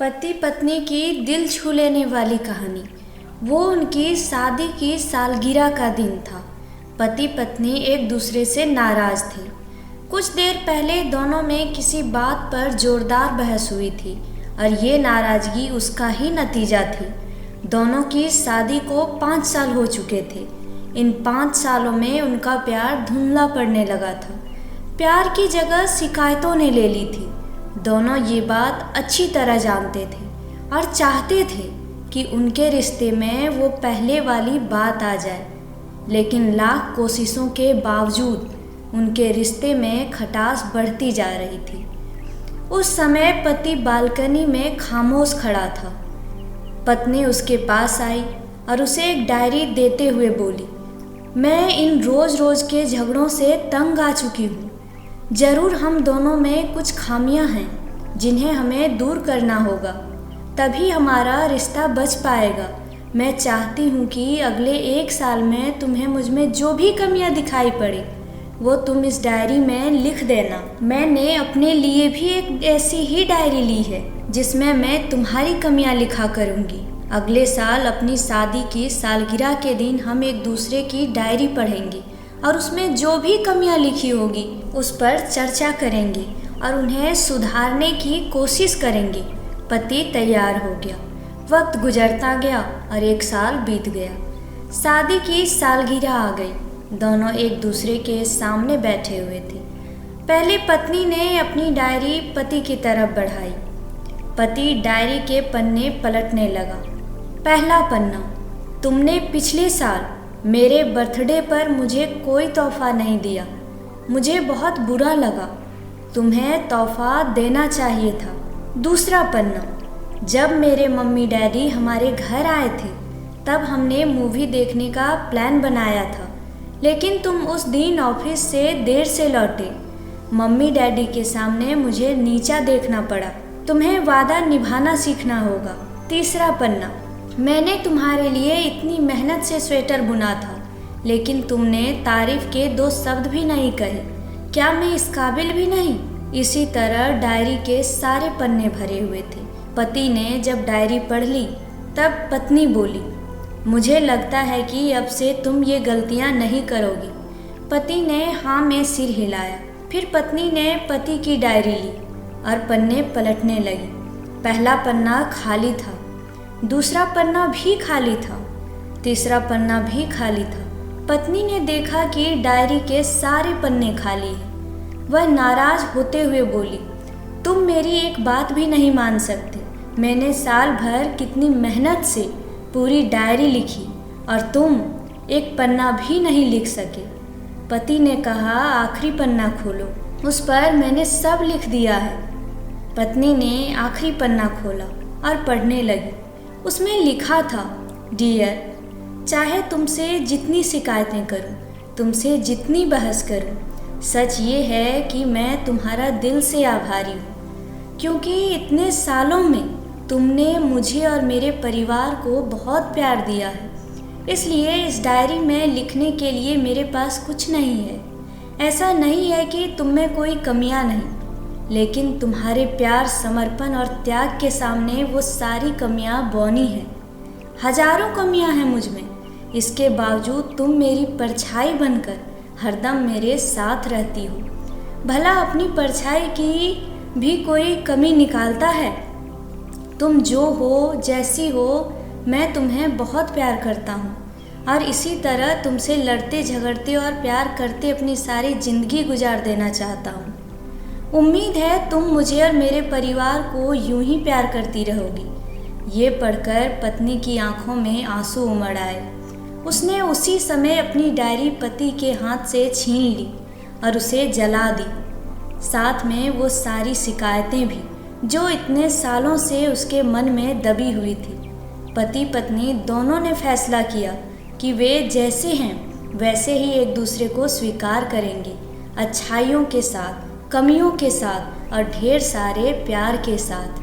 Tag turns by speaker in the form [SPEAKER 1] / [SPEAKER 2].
[SPEAKER 1] पति पत्नी की दिल छू लेने वाली कहानी। वो उनकी शादी की सालगिरह का दिन था। पति पत्नी एक दूसरे से नाराज़ थे। कुछ देर पहले दोनों में किसी बात पर जोरदार बहस हुई थी और ये नाराज़गी उसका ही नतीजा थी। दोनों की शादी को 5 साल हो चुके थे। इन 5 सालों में उनका प्यार धुंधला पड़ने लगा था। प्यार की जगह शिकायतों ने ले ली थी। दोनों ये बात अच्छी तरह जानते थे और चाहते थे कि उनके रिश्ते में वो पहले वाली बात आ जाए, लेकिन लाख कोशिशों के बावजूद उनके रिश्ते में खटास बढ़ती जा रही थी। उस समय पति बालकनी में खामोश खड़ा था। पत्नी उसके पास आई और उसे एक डायरी देते हुए बोली, मैं इन रोज़ रोज़ के झगड़ों से तंग आ चुकी हूँ। ज़रूर हम दोनों में कुछ खामियां हैं जिन्हें हमें दूर करना होगा, तभी हमारा रिश्ता बच पाएगा। मैं चाहती हूँ कि अगले 1 साल में तुम्हें मुझ में जो भी कमियां दिखाई पड़े वो तुम इस डायरी में लिख देना। मैंने अपने लिए भी एक ऐसी ही डायरी ली है जिसमें मैं तुम्हारी कमियां लिखा करूँगी। अगले साल अपनी शादी की सालगिरह के दिन हम एक दूसरे की डायरी पढ़ेंगे और उसमें जो भी कमियां लिखी होगी उस पर चर्चा करेंगे और उन्हें सुधारने की कोशिश करेंगे। पति तैयार हो गया। वक्त गुजरता गया और 1 साल बीत गया। शादी की सालगिरह आ गई। दोनों एक दूसरे के सामने बैठे हुए थे। पहले पत्नी ने अपनी डायरी पति की तरफ बढ़ाई। पति डायरी के पन्ने पलटने लगा। पहला पन्ना, तुमने पिछले साल मेरे बर्थडे पर मुझे कोई तोहफा नहीं दिया। मुझे बहुत बुरा लगा। तुम्हें तोहफा देना चाहिए था। दूसरा पन्ना, जब मेरे मम्मी डैडी हमारे घर आए थे तब हमने मूवी देखने का प्लान बनाया था, लेकिन तुम उस दिन ऑफिस से देर से लौटे। मम्मी डैडी के सामने मुझे नीचा देखना पड़ा। तुम्हें वादा निभाना सीखना होगा। तीसरा पन्ना, मैंने तुम्हारे लिए इतनी मेहनत से स्वेटर बुना था, लेकिन तुमने तारीफ के 2 शब्द भी नहीं कहे। क्या मैं इस काबिल भी नहीं? इसी तरह डायरी के सारे पन्ने भरे हुए थे। पति ने जब डायरी पढ़ ली तब पत्नी बोली, मुझे लगता है कि अब से तुम ये गलतियां नहीं करोगी। पति ने हाँ में सिर हिलाया। फिर पत्नी ने पति की डायरी ली और पन्ने पलटने लगी। पहला पन्ना खाली था, दूसरा पन्ना भी खाली था, तीसरा पन्ना भी खाली था। पत्नी ने देखा कि डायरी के सारे पन्ने खाली हैं। वह नाराज होते हुए बोली, तुम मेरी एक बात भी नहीं मान सकते। मैंने साल भर कितनी मेहनत से पूरी डायरी लिखी और तुम एक पन्ना भी नहीं लिख सके। पति ने कहा, आखिरी पन्ना खोलो, उस पर मैंने सब लिख दिया है। पत्नी ने आखिरी पन्ना खोला और पढ़ने लगी। उसमें लिखा था, डियर, चाहे तुमसे जितनी शिकायतें करूं, तुमसे जितनी बहस करूं, सच ये है कि मैं तुम्हारा दिल से आभारी हूँ, क्योंकि इतने सालों में तुमने मुझे और मेरे परिवार को बहुत प्यार दिया है। इसलिए इस डायरी में लिखने के लिए मेरे पास कुछ नहीं है। ऐसा नहीं है कि तुम में कोई कमियां नहीं, लेकिन तुम्हारे प्यार, समर्पण और त्याग के सामने वो सारी कमियां बौनी हैं। हजारों कमियां हैं मुझ में, इसके बावजूद तुम मेरी परछाई बनकर हरदम मेरे साथ रहती हो। भला अपनी परछाई की भी कोई कमी निकालता है? तुम जो हो, जैसी हो, मैं तुम्हें बहुत प्यार करता हूँ और इसी तरह तुमसे लड़ते झगड़ते और प्यार करते अपनी सारी ज़िंदगी गुजार देना चाहता हूँ। उम्मीद है तुम मुझे और मेरे परिवार को यूं ही प्यार करती रहोगी। ये पढ़कर पत्नी की आंखों में आंसू उमड़ आए। उसने उसी समय अपनी डायरी पति के हाथ से छीन ली और उसे जला दी, साथ में वो सारी शिकायतें भी जो इतने सालों से उसके मन में दबी हुई थी। पति पत्नी दोनों ने फैसला किया कि वे जैसे हैं वैसे ही एक दूसरे को स्वीकार करेंगे, अच्छाइयों के साथ, कमियों के साथ और ढेर सारे प्यार के साथ।